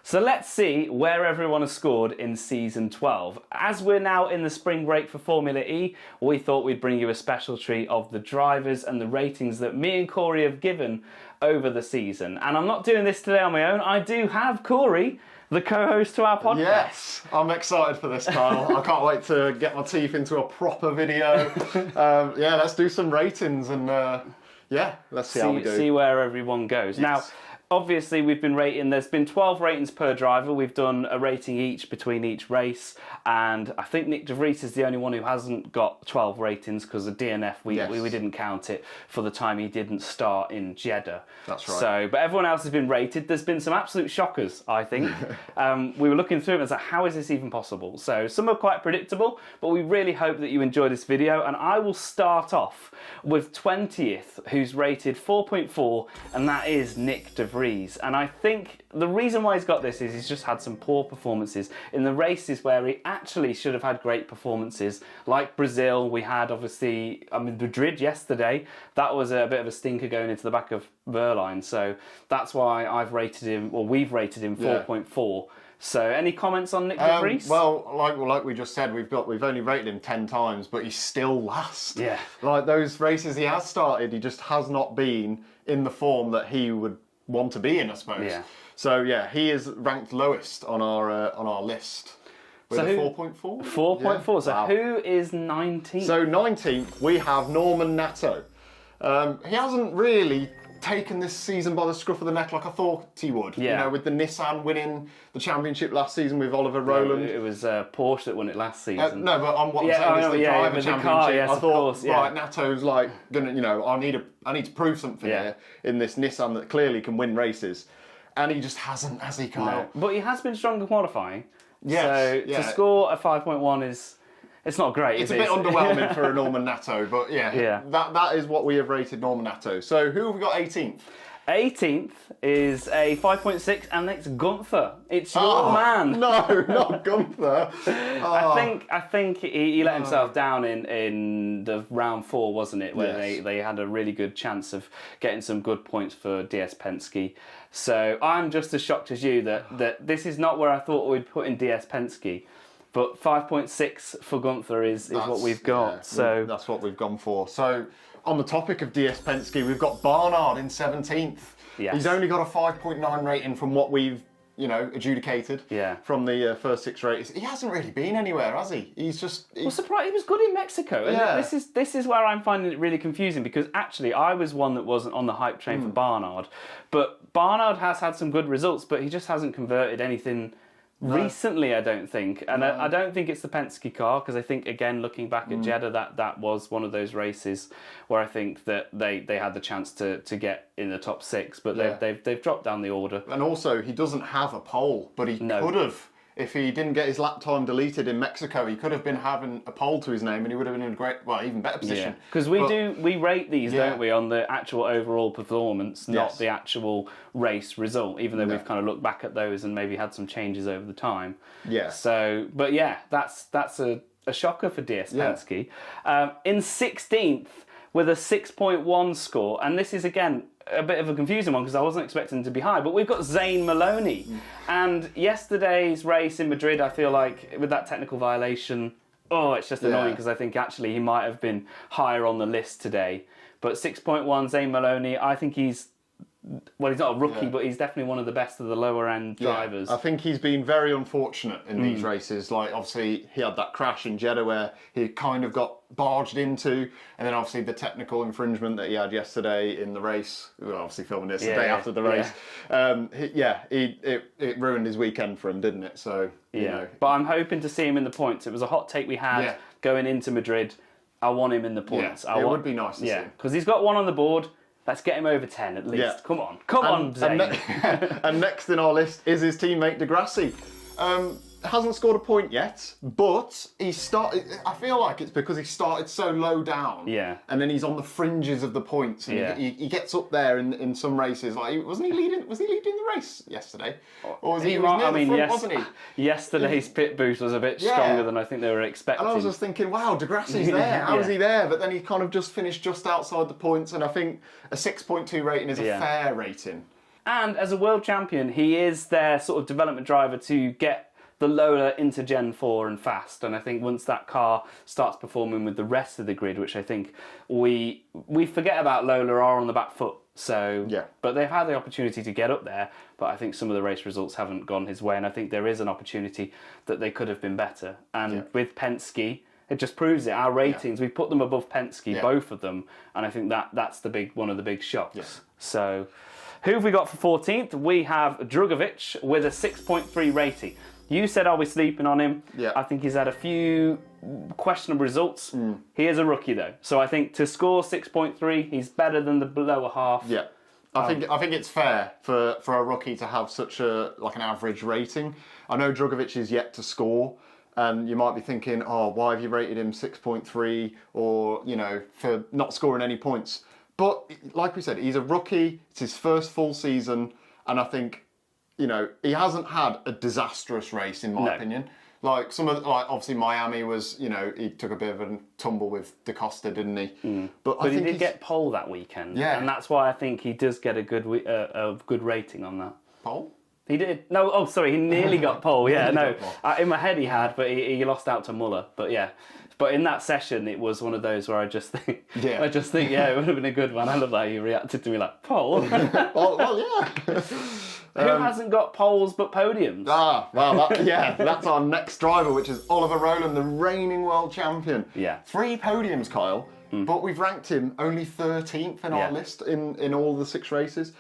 So let's see where everyone has scored in Season 12. As we're now in the spring break for Formula E, we thought we'd bring you a special treat of the drivers and the ratings that me and Corey have given over the season. And I'm not doing this today on my own. I do have Corey, the co-host to our podcast. Yes, I'm excited for this, Kyle. I can't wait to get my teeth into a proper video. Yeah, let's do some ratings and yeah, let's see how we do. See where everyone goes. Yes. Now, obviously, we've been rating, there's been 12 ratings per driver. We've done a rating each between each race. And I think Nick De Vries is the only one who hasn't got 12 ratings because of DNF. We didn't count it for the time he didn't start in Jeddah. That's right. So, but everyone else has been rated. There's been some absolute shockers, I think. We were looking through it and was like, how is this even possible? So some are quite predictable, but we really hope that you enjoy this video. And I will start off with 20th, who's rated 4.4, and that is Nick De Vries. And I think the reason why he's got this is he's just had some poor performances in the races where he actually should have had great performances, like Brazil. We had obviously, Madrid yesterday. That was a bit of a stinker going into the back of Verline. So that's why I've rated him, or we've rated him 4.4. So, any comments on Nick De Vries? Well, like we just said, we've only rated him 10 times, but he's still last. Yeah. Like those races he has started, he just has not been in the form that he would want to be in, I suppose. Yeah. So yeah, he is ranked lowest on our list. With a 4.4. 4.4. Yeah. So who is 19th? So 19th, we have Norman Nato. He hasn't really taken this season by the scruff of the neck like I thought he would. Yeah. You know, with the Nissan winning the championship last season with Oliver Rowland. It was Porsche that won it last season. No, but I'm saying is the driver championship. Car, yes, I thought, course, yeah. right, Nato's like gonna, I need to prove something here in this Nissan that clearly can win races, and he just hasn't, has he, Kyle? No. But he has been strong in qualifying. Yes, So to score a 5.1 is. It's not great. It's a bit underwhelming for a Norman Nato, but yeah, that is what we have rated Norman Nato. So who have we got 18th? 18th is a 5.6, and it's Gunther. It's your man. No, not Gunther. I think he let himself down in the round 4, wasn't it? Where they had a really good chance of getting some good points for DS Penske. So I'm just as shocked as you that this is not where I thought we'd put in DS Penske. But 5.6 for Gunther is what we've got. Yeah, so that's what we've gone for. So on the topic of DS Penske, we've got Barnard in 17th. Yes. He's only got a 5.9 rating from what we've adjudicated from the first 6 races. He hasn't really been anywhere, has he? Well, surprised he was good in Mexico. And this is where I'm finding it really confusing, because actually I was one that wasn't on the hype train for Barnard. But Barnard has had some good results, but he just hasn't converted anything recently, I don't think. And I don't think it's the Penske car, because I think, again, looking back at Jeddah, that was one of those races where I think that they had the chance to get in the top 6, but they've dropped down the order. And also, he doesn't have a pole, but he could have. If he didn't get his lap time deleted in Mexico, he could have been having a pole to his name, and he would have been in a even better position. Because we rate these, don't we, on the actual overall performance, not the actual race result, even though we've kind of looked back at those and maybe had some changes over the time. Yeah. So, but yeah, that's a shocker for DS Penske. In 16th, with a 6.1 score, and this is, again, a bit of a confusing one because I wasn't expecting to be high, but we've got Zane Maloney. And yesterday's race in Madrid, I feel like, with that technical violation, it's just annoying, because I think actually he might have been higher on the list today. But 6.1, Zane Maloney, I think he's not a rookie, but he's definitely one of the best of the lower end drivers. I think he's been very unfortunate in these races. Like, obviously, he had that crash in Jeddah where he kind of got barged into, and then obviously the technical infringement that he had yesterday in the race. We were obviously filming this the day after the race. It ruined his weekend for him, didn't it? So, you know. But I'm hoping to see him in the points. It was a hot take we had going into Madrid. I want him in the points. It would be nice to see him. Because he's got one on the board. Let's get him over 10 at least. Yeah. Come on, Zane. And next in our list is his teammate Degrassi. Hasn't scored a point yet, but he started. I feel like it's because he started so low down. Yeah. And then he's on the fringes of the points. And he gets up there in some races. Like, wasn't he leading? Was he leading the race yesterday? Or was he near the front, wasn't he? Yesterday's pit boost was a bit stronger than I think they were expecting. And I was just thinking, wow, Degrassi's there. How is he there? But then he kind of just finished just outside the points. And I think a 6.2 rating is a fair rating. And as a world champion, he is their sort of development driver to get the Lola into Gen 4 and fast. And I think once that car starts performing with the rest of the grid, which I think we forget about Lola, are on the back foot. So, Yeah. But they've had the opportunity to get up there, but I think some of the race results haven't gone his way, and I think there is an opportunity that they could have been better. And with Penske, it just proves it. Our ratings, we put them above Penske, both of them, and I think that's one of the big shocks. Yes. So, who have we got for 14th? We have Drugovich with a 6.3 rating. You said, are we sleeping on him? Yeah. I think he's had a few questionable results. He is a rookie, though. So I think to score 6.3, he's better than the lower half. Yeah. I think it's fair for a rookie to have such an average rating. I know Drugovich is yet to score, and you might be thinking, oh, why have you rated him 6.3 or, for not scoring any points? But like we said, he's a rookie. It's his first full season, and I think he hasn't had a disastrous race in my opinion. Like obviously Miami was, he took a bit of a tumble with DaCosta, didn't he? But I think he did get pole that weekend. Yeah. And that's why I think he does get a good rating on that. Pole? He did. No, oh, sorry, he nearly got pole. Yeah, no. In my head he had, but he lost out to Muller. But yeah. But in that session, it was one of those where I just think, it would have been a good one. I love how you reacted to me like, pole? well, yeah. Who hasn't got poles but podiums? That's our next driver, which is Oliver Rowland, the reigning world champion. Yeah. 3 podiums, Kyle, but we've ranked him only 13th in our list in all the 6 races.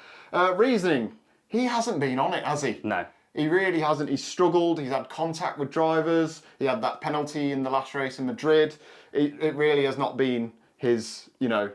Reasoning, he hasn't been on it, has he? No. He really hasn't. He's struggled. He's had contact with drivers. He had that penalty in the last race in Madrid. It really has not been his,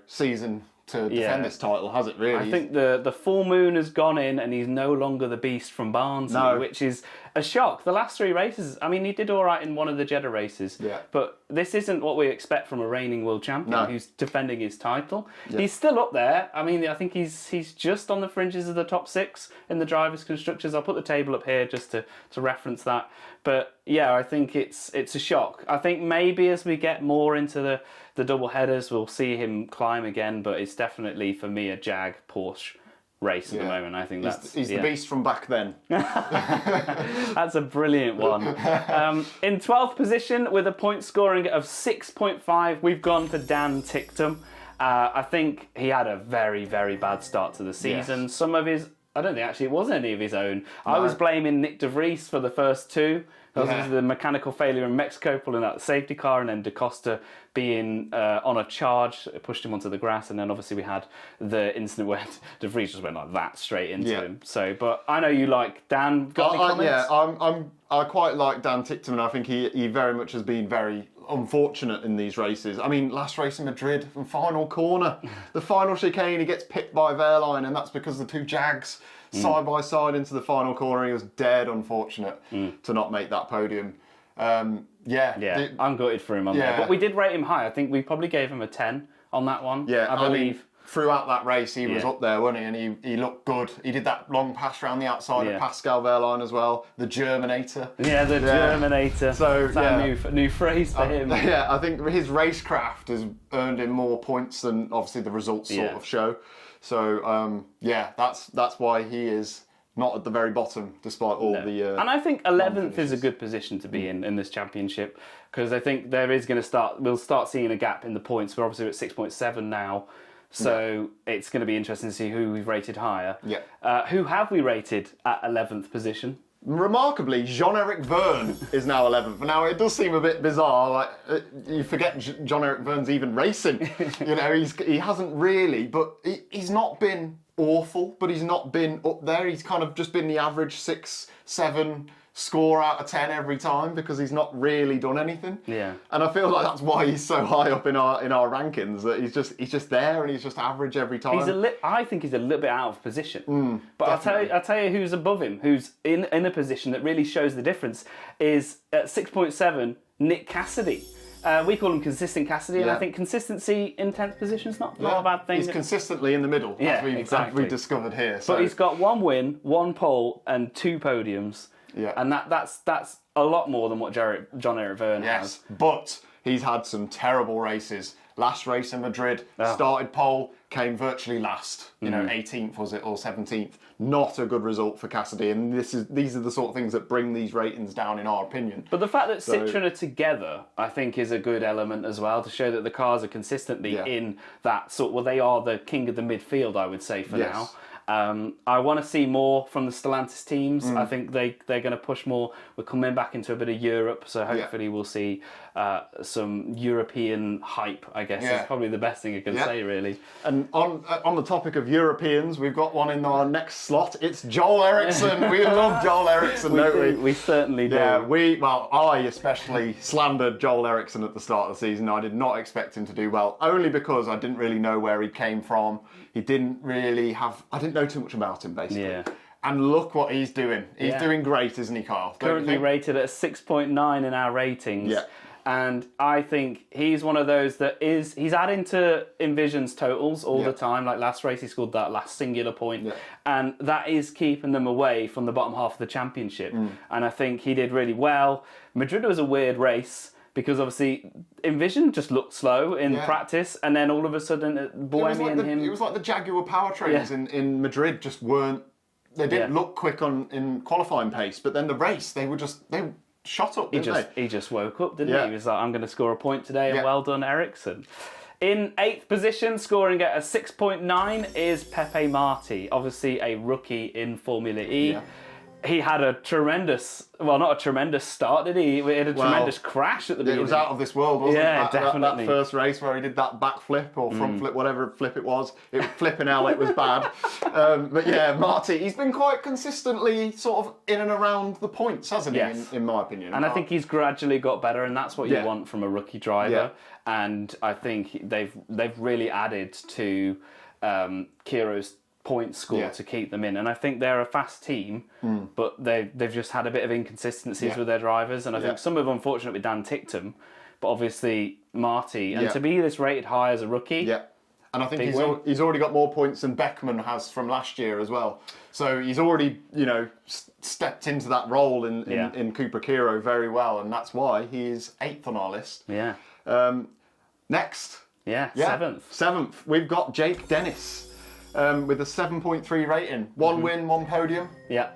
season to defend this title, has it really? I think the full moon has gone in and he's no longer the beast from Barnsley, which is a shock. The last 3 races, I mean, he did all right in one of the Jeddah races, but this isn't what we expect from a reigning world champion who's defending his title. Yeah. He's still up there. I mean, I think he's just on the fringes of the top 6 in the drivers' constructors. I'll put the table up here just to reference that. But yeah, I think it's a shock. I think maybe as we get more into the double headers, we'll see him climb again, but it's definitely, for me, a Jag Porsche race at the moment. I think he's the beast from back then. That's a brilliant one. In 12th position with a point scoring of 6.5, we've gone for Dan Ticktum. I think he had a very, very bad start to the season. Yes. Some of his, I don't think actually it was any of his own. No. I was blaming Nick De Vries for the first 2. Because of the mechanical failure in Mexico, pulling out the safety car, and then DaCosta being on a charge, pushed him onto the grass, and then obviously we had the incident where De Vries just went like that straight into him. So, but I know you like Dan. Got any comments? I quite like Dan Ticktum, and I think he very much has been very unfortunate in these races. I mean, last race in Madrid, from final corner, the final chicane, he gets pipped by Wehrlein, and that's because the 2 Jags side by side into the final corner. He was dead unfortunate to not make that podium. I'm gutted for him on there. But we did rate him high. I think we probably gave him a 10 on that one. Yeah, I believe. Throughout that race, he was up there, wasn't he? And he looked good. He did that long pass around the outside of Pascal Wehrlein as well. The Germinator. Yeah, the Germinator. So that's a new phrase for him. Yeah, I think his racecraft has earned him more points than obviously the results sort of show. So that's why he is not at the very bottom, despite all the. And I think 11th is a good position to be in this championship, because I think there is going to we'll start seeing a gap in the points. We're obviously at 6.7 now, so it's going to be interesting to see who we've rated higher. Yeah. Who have we rated at 11th position? Remarkably, Jean-Eric Verne is now 11th. Now, it does seem a bit bizarre. Like you forget Jean-Eric Verne's even racing. He hasn't really, but he's not been awful, but he's not been up there. He's kind of just been the average 6, 7 score out of 10 every time, because he's not really done anything. Yeah. And I feel like that's why he's so high up in our rankings, that he's just there and he's just average every time. I think he's a little bit out of position. But I'll tell you who's above him, who's in a position that really shows the difference, is at 6.7, Nick Cassidy. We call him Consistent Cassidy, and I think consistency in 10th position is not a bad thing. He's consistently in the middle, as we discovered here. So. But he's got 1 win, 1 pole, and 2 podiums. Yeah. And that's a lot more than what Jean-Eric Verne has. But he's had some terrible races. Last race in Madrid, started pole, came virtually last, 18th was it, or 17th. Not a good result for Cassidy, and these are the sort of things that bring these ratings down, in our opinion. But the fact that Citroën are together, I think, is a good element as well, to show that the cars are consistently in that sort. Well, they are the king of the midfield, I would say, for now. I want to see more from the Stellantis teams. I think they're going to push more. We're coming back into a bit of Europe, so hopefully we'll see some European hype, I guess, is probably the best thing I can say, really. And on the topic of Europeans, we've got one in our next slot. It's Joel Eriksson. We love Joel Eriksson, don't we? We certainly do. Yeah, I especially slandered Joel Eriksson at the start of the season. I did not expect him to do well, only because I didn't really know where he came from. He didn't really I didn't know too much about him, basically. Yeah. And look what he's doing. He's doing great, isn't he, Kyle? Currently rated at 6.9 in our ratings. Yeah. And I think he's one of those he's adding to Envision's totals all the time. Like last race, he scored that last singular point. And that is keeping them away from the bottom half of the championship. And I think he did really well. Madrid was a weird race, because obviously Envision just looked slow in practice, and then all of a sudden Buemi and him... It was like the Jaguar powertrains in Madrid just weren't... They didn't look quick in qualifying pace, but then the race, they shot up, didn't they? He just woke up, didn't he? He was like, I'm going to score a point today, and well done, Ericsson. In 8th position, scoring at a 6.9, is Pepe Marti, obviously a rookie in Formula E. Yeah. He had a tremendous, not a tremendous start, did he? He had a tremendous crash at the beginning. It was out of this world, wasn't it? Yeah, definitely. That first race where he did that back flip or front flip, whatever flip it was. It was flipping out, it was bad. But yeah, Marty, he's been quite consistently sort of in and around the points, hasn't he, in my opinion. And I think he's gradually got better, and that's what you want from a rookie driver. And I think they've really added to Kiro's point score to keep them in, and I think they're a fast team, but they've just had a bit of inconsistencies with their drivers, and I think some of them, unfortunately, Dan ticked them, but obviously Marty, and to be this rated high as a rookie, and I think he's already got more points than Beckman has from last year as well, so he's already stepped into that role in Cooper Kiro very well, and that's why he is 8th on our list. Next, 7th, we've got Jake Dennis. With a 7.3 rating. One win, one podium. Yeah.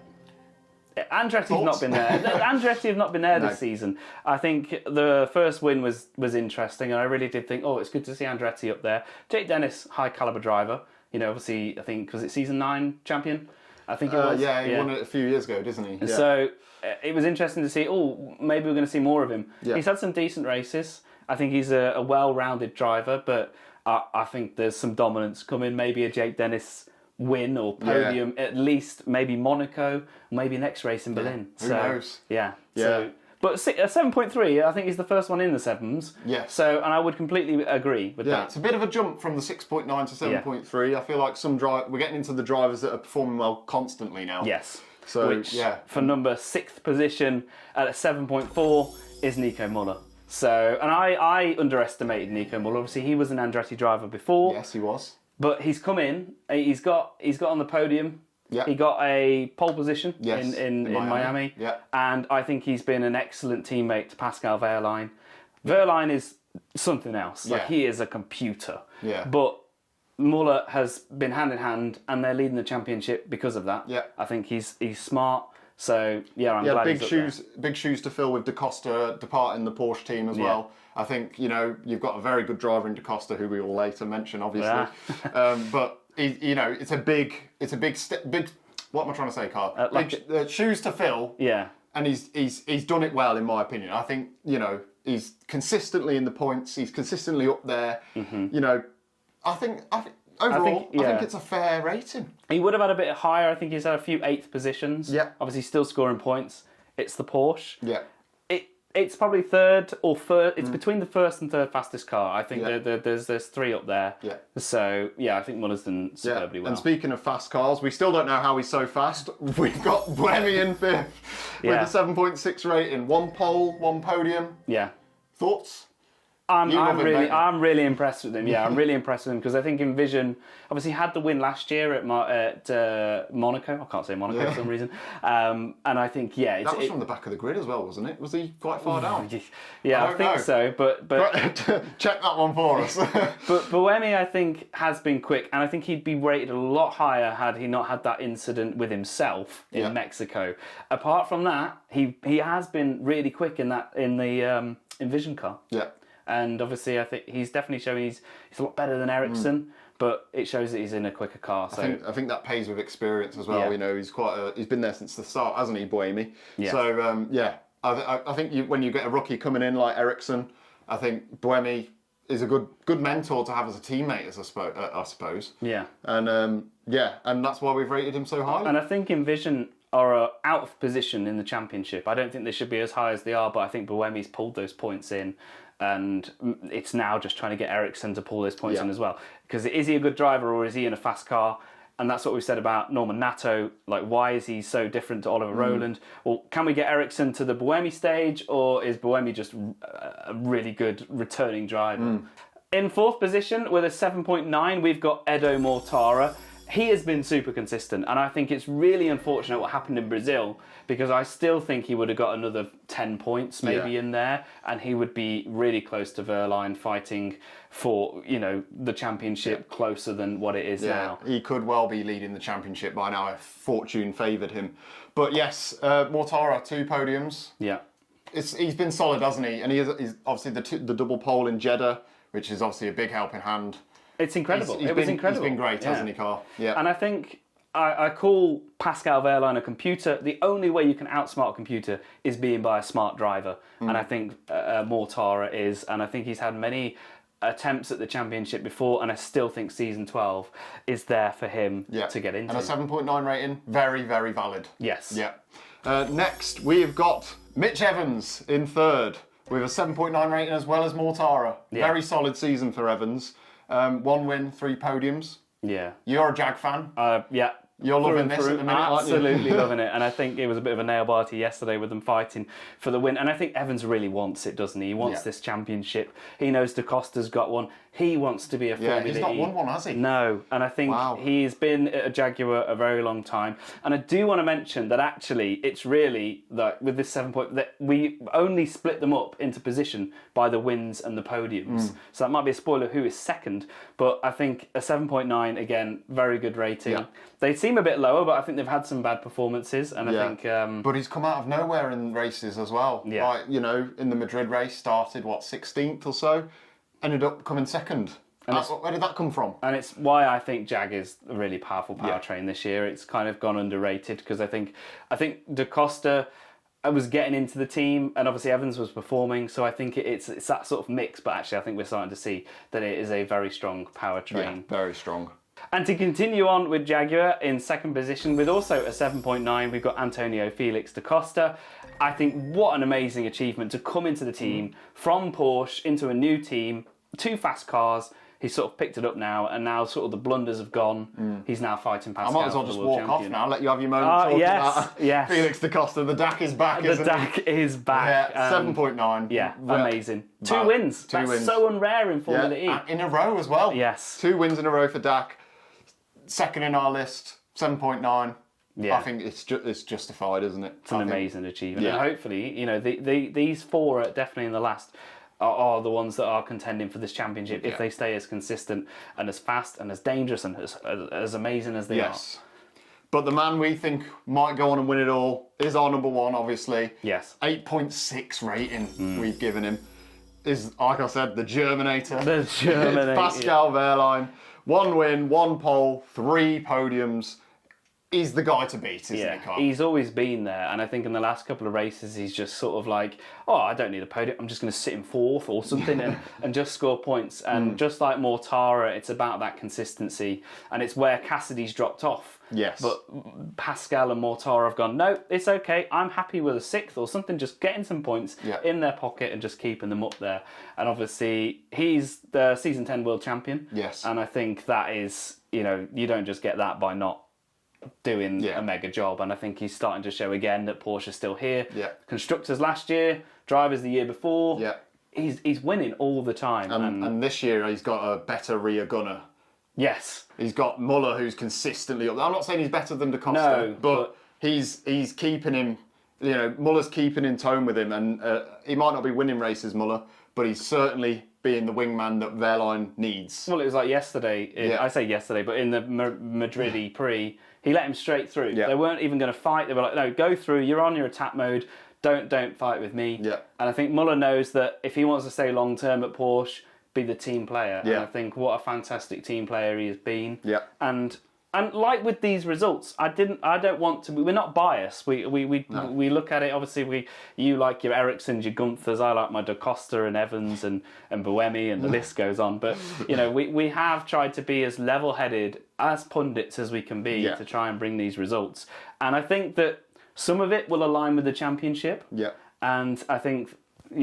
Andretti's not been there. Andretti have not been there this season. I think the first win was interesting, and I really did think, it's good to see Andretti up there. Jake Dennis, high caliber driver. Obviously, I think, was it season 9 champion? I think it was. He won it a few years ago, didn't he? So it was interesting to see, maybe we're going to see more of him. He's had some decent races. I think he's a well-rounded driver, but I think there's some dominance coming. Maybe a Jake Dennis win or podium, at least maybe Monaco, maybe next race in Berlin. Who knows? So, but a 7.3, I think he's the first one in the 7s. So, and I would completely agree with that. It's a bit of a jump from the 6.9 to 7.3. I feel like we're getting into the drivers that are performing well constantly now. So, which, for number 6th position at a 7.4 is Nico Muller. So, and I underestimated Nico Muller. Obviously, he was an Andretti driver before. Yes, he was. But he's come in. He's got on the podium. He got a pole position in Miami. And I think he's been an excellent teammate to Pascal Wehrlein. Wehrlein is something else. Like, he is a computer. But Muller has been hand in hand, and they're leading the championship because of that. I think he's smart. So I'm glad big shoes to fill with Da Costa departing the Porsche team as well. I think you've got a very good driver in Da Costa, who we will later mention, obviously. But it's a big step. What am I trying to say, Carl? Big shoes to fill. And he's done it well, in my opinion. I think he's consistently in the points. He's consistently up there. I think. Overall, I think it's a fair rating. He would have had a bit higher. I think he's had a few 8th positions. Obviously, still scoring points. It's the Porsche. It's probably 3rd or 1st. It's between the 1st and 3rd fastest car. I think there's 3 up there. So, I think Muller's done superbly well. And speaking of fast cars, we still don't know how he's so fast. We've got Buemi in 5th with a 7.6 rating. 1 pole, 1 podium. Thoughts? I'm love him, don't you? I'm really impressed with him. Yeah, I'm really impressed with him because I think Envision obviously had the win last year at Monaco. I can't say Monaco for some reason. And I think that was from the back of the grid as well, wasn't it? Was he quite far down? Yeah, I think so. But check that one for us. But Buemi, I think, has been quick, and I think he'd be rated a lot higher had he not had that incident with himself in Mexico. Apart from that, he has been really quick in the Envision car. Yeah. And obviously, I think he's definitely showing he's a lot better than Ericsson, but it shows that he's in a quicker car. So I think that pays with experience as well. Yeah. You know, he's been there since the start, hasn't he, Buemi? Yeah. So I think when you get a rookie coming in like Ericsson, I think Buemi is a good mentor to have as a teammate, I suppose. Yeah. And and that's why we've rated him so highly. And I think Envision are out of position in the championship. I don't think they should be as high as they are, but I think Buemi's pulled those points in. And it's now just trying to get Ericsson to pull those points in as well. Because is he a good driver or is he in a fast car? And that's what we said about Norman Nato. Like, why is he so different to Oliver Rowland? Well, can we get Ericsson to the Buemi stage, or is Buemi just a really good returning driver? In fourth position with a 7.9, we've got Edo Mortara. He has been super consistent, and I think it's really unfortunate what happened in Brazil, because I still think he would have got another 10 points maybe in there, and he would be really close to Verline, fighting for, the championship closer than what it is now. He could well be leading the championship by now if fortune favoured him. But yes, Mortara, 2 podiums. Yeah. He's been solid, hasn't he? And he's obviously the double pole in Jeddah, which is obviously a big helping hand. It's incredible. It was incredible. He's been great, hasn't he, Carl? Yeah. And I think I call Pascal Wehrlein a computer. The only way you can outsmart a computer is being by a smart driver. And I think Mortara is. And I think he's had many attempts at the championship before. And I still think season 12 is there for him to get into. And a 7.9 rating, very, very valid. Yes. Yeah. Next, we've got Mitch Evans in third with a 7.9 rating as well as Mortara. Yeah. Very solid season for Evans. 1 win, 3 podiums. Yeah. You're a Jag fan. Yeah. You're loving this at the minute, aren't you? Absolutely loving it. And I think it was a bit of a nail-biter yesterday with them fighting for the win. And I think Evans really wants it, doesn't he? He wants this championship. He knows Da Costa's got one. He wants to be a Formula E. He's not won one, has he? No. And I think he's been at a Jaguar a very long time. And I do want to mention that actually it's really, like, with this 7 point, that we only split them up into position by the wins and the podiums. So that might be a spoiler who is second. But I think a 7.9, again, very good rating. Yeah. They seem a bit lower, but I think they've had some bad performances. And I think... but he's come out of nowhere in races as well. Yeah. Like, in the Madrid race, started, 16th or so? Ended up coming second. Where did that come from? And it's why I think Jag is a really powerful powertrain this year. It's kind of gone underrated because I think Da Costa was getting into the team, and obviously Evans was performing. So I think it's that sort of mix. But actually, I think we're starting to see that it is a very strong powertrain. Yeah, very strong. And to continue on with Jaguar in second position with also a 7.9, we've got Antonio Felix da Costa. I think what an amazing achievement to come into the team from Porsche into a new team, 2 fast cars. He's sort of picked it up now, and now sort of the blunders have gone. He's now fighting Pascal. I might as well just walk off now, let you have your moment talking about yes. Felix da Costa. The DAC is back, isn't The DAC is back. Yeah, 7.9. Yeah, amazing. 2 wins. That's so unrare in Formula E. In a row as well. Yes. 2 wins in a row for DAC. Second in our list, 7.9. Yeah. I think it's justified, isn't it? It's an amazing achievement. Yeah. And hopefully, these 4 are definitely in the last are the ones that are contending for this championship if they stay as consistent and as fast and as dangerous and as amazing as they are. But the man we think might go on and win it all is our number 1, obviously. Yes. 8.6 rating we've given him. Is, like I said, the Germinator. The Germinator. Pascal Wehrlein. 1 win, 1 pole, 3 podiums. He's the guy to beat, isn't he, Carl? He's always been there, and I think in the last couple of races he's just sort of like, I don't need a podium, I'm just going to sit in 4th or something and just score points. And just like Mortara, it's about that consistency, and it's where Cassidy's dropped off. Yes. But Pascal and Mortara have gone, no, it's okay, I'm happy with a 6th or something, just getting some points in their pocket and just keeping them up there. And obviously, he's the Season 10 World Champion. Yes. And I think that is, you don't just get that by not doing a mega job, and I think he's starting to show again that Porsche's still here. Yeah. Constructors last year, drivers the year before. Yeah. he's winning all the time. And this year he's got a better rear gunner. Yes. He's got Muller, who's consistently up. I'm not saying he's better than Da Costa, No, but he's keeping him. You know, Muller's keeping in tone with him, and he might not be winning races, Muller, but he's certainly being the wingman that Wehrlein needs. Well, it was like yesterday. I say yesterday, but in the Madrid Prix, he let him straight through. Yeah. They weren't even going to fight. They were like, no, go through. You're on your attack mode. Don't fight with me. Yeah. And I think Muller knows that if he wants to stay long term at Porsche, be the team player. Yeah. And I think what a fantastic team player he has been. Yeah. And like with these results, I don't want to. We're not biased. We look at it. Obviously, you like your Ericssons, your Gunthers. I like my Da Costa and Evans and Buemi, and the list goes on. But you know, we have tried to be as level-headed as pundits as we can be to try and bring these results. And I think that some of it will align with the championship. Yeah. And I think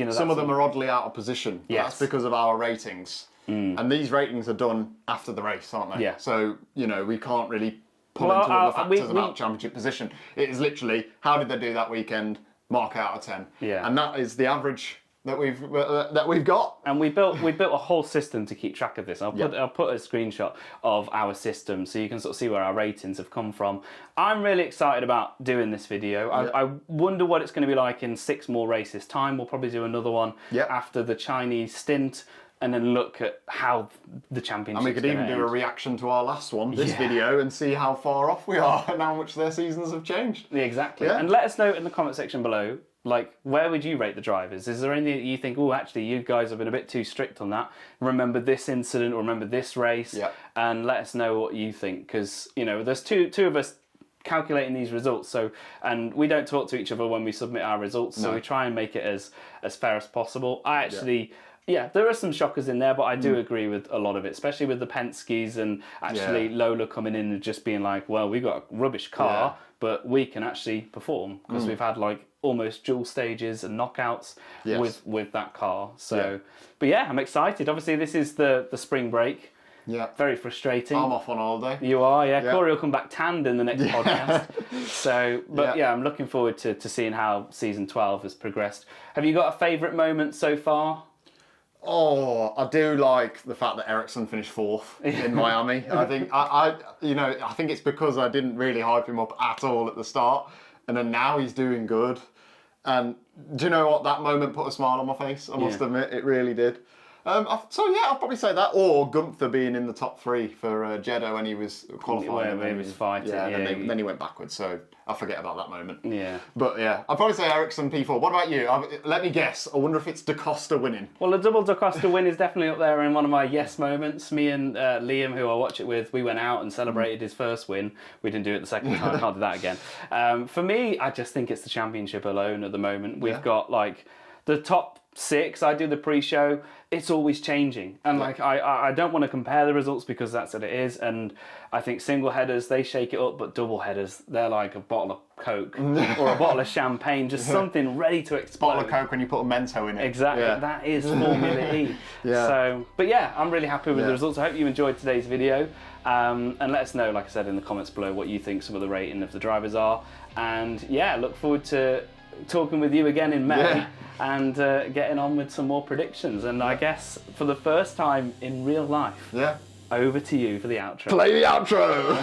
some of them are oddly out of position. Yes. That's because of our ratings. And these ratings are done after the race, aren't they? Yeah. So, you know, we can't really pull into all the factors about championship position. It is literally, how did they do that weekend? Mark out of 10. Yeah. And that is the average that we've got. And we built a whole system to keep track of this. I'll put a screenshot of our system so you can sort of see where our ratings have come from. I'm really excited about doing this video. I wonder what it's going to be like in 6 more races time. We'll probably do another one after the Chinese stint, and then look at how the championship. And we could even do a reaction to our last one, this video, and see how far off we are and how much their seasons have changed. Exactly. Yeah. And let us know in the comment section below, like, where would you rate the drivers? Is there anything that you think, oh, actually, you guys have been a bit too strict on that? Remember this incident, or remember this race? Yeah. And let us know what you think, because, you know, there's two of us calculating these results, and we don't talk to each other when we submit our results, so we try and make it as fair as possible. I actually... Yeah, there are some shockers in there, but I do agree with a lot of it, especially with the Penske's and actually Lola coming in and just being like, well, we've got a rubbish car, but we can actually perform because we've had like almost dual stages and knockouts with that car. So, but yeah, I'm excited. Obviously, this is the spring break. Yeah. Very frustrating. I'm off on holiday. You are, yeah. Corey will come back tanned in the next podcast. So, but I'm looking forward to seeing how season 12 has progressed. Have you got a favourite moment so far? Oh, I do like the fact that Ericsson finished 4th in Miami. I think I think it's because I didn't really hype him up at all at the start, and then now he's doing good. And do you know what? That moment put a smile on my face. I must admit, it really did. So yeah, I'll probably say that, or Gunther being in the top 3 for Jeddah when he was qualifying. When he was fighting. Then he went backwards. So I forget about that moment. Yeah. But yeah, I'd probably say Ericsson P4. What about you? Let me guess. I wonder if it's Da Costa winning. Well, the double Da Costa win is definitely up there in one of my yes moments. Me and Liam, who I watch it with, we went out and celebrated his first win. We didn't do it the second time. Can't do that again. For me, I just think it's the championship alone at the moment. We've got like the top 6. I do the pre-show. It's always changing, and like I don't want to compare the results because that's what it is. And I think single headers, they shake it up, but double headers, they're like a bottle of Coke or a bottle of champagne, just something ready to explode. Bottle of Coke when you put a Mento in it. Exactly, that is Formula E. So, but yeah, I'm really happy with the results. I hope you enjoyed today's video, and let us know, like I said, in the comments below what you think some of the rating of the drivers are. And yeah, look forward to talking with you again in May and getting on with some more predictions. And I guess for the first time in real life, over to you for the outro. Play the outro!